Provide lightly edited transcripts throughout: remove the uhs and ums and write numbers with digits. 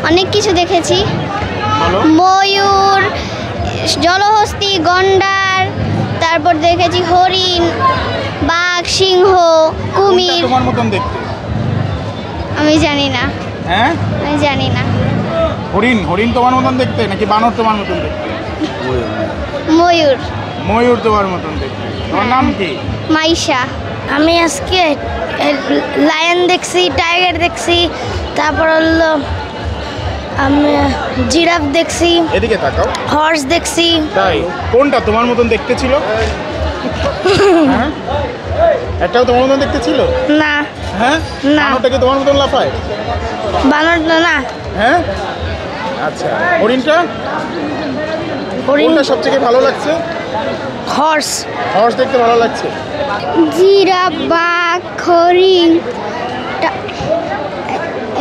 অনেক কিছু দেখেছি, বলো। ময়ূর, জলহস্তি, গন্ডার, তারপর দেখেছি হরিণ, বাঘ, সিংহ, কোনটা কুমির। তোমার মতন দেখতে? আমি জানি না, হ্যাঁ, আমি জানি না। হরিণ। হরিণ তোমার মতন দেখতে নাকি বানর তোমার মতন দেখতে? ময়ূর। ময়ূর তোমার মতন দেখতে। তোমার নাম কি? মাইশা। আমি আজকে লায়ন দেখছি, টাইগার দেখছি, তারপর হলো আমি জিরাফ দেখছি, এদিকে তাকাও। হর্স দেখছি। তাই কোনটা তোমার মতন দেখতে ছিল? হ্যাঁ, একটাও তোমার মতন দেখতে ছিল? না, হ্যাঁ, না। বানরটাকে তোমার মতন লাফায়? বানর না। হ্যাঁ, আচ্ছা। হরিণটা? হরিণ, কোনটা সবথেকে ভালো লাগছে? হর্স। হর্স দেখতে ভালো লাগছে। জিরাফ, বাঘ, হরিণ,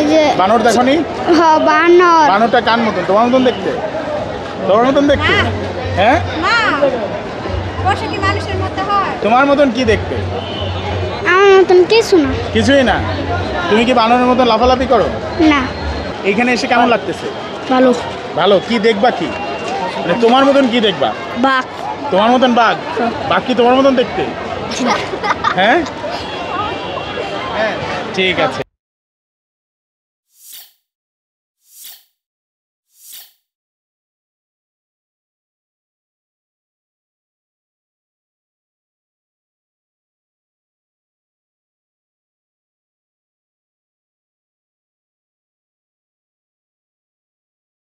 এই যে বানর দেখনি? বানর। বানরটা কান মতন তোমার মতন দেখতে? তোমার মতন দেখতে? হ্যাঁ, মানুষের মতো হয়। তোমার মতন কি দেখতে? আমার মতন কিছু না। কিছুই না। তুমি কি বানরের মতন লাফালাফি করো? না। এইখানে এসে কেমন লাগতেছে? ভালো। ভালো। কি দেখবা কি? মানে তোমার মতন কি দেখবা? বাঘ। তোমার মতন বাঘ? বাঘ কি তোমার মতন দেখতে? হ্যাঁ, হ্যাঁ, ঠিক আছে।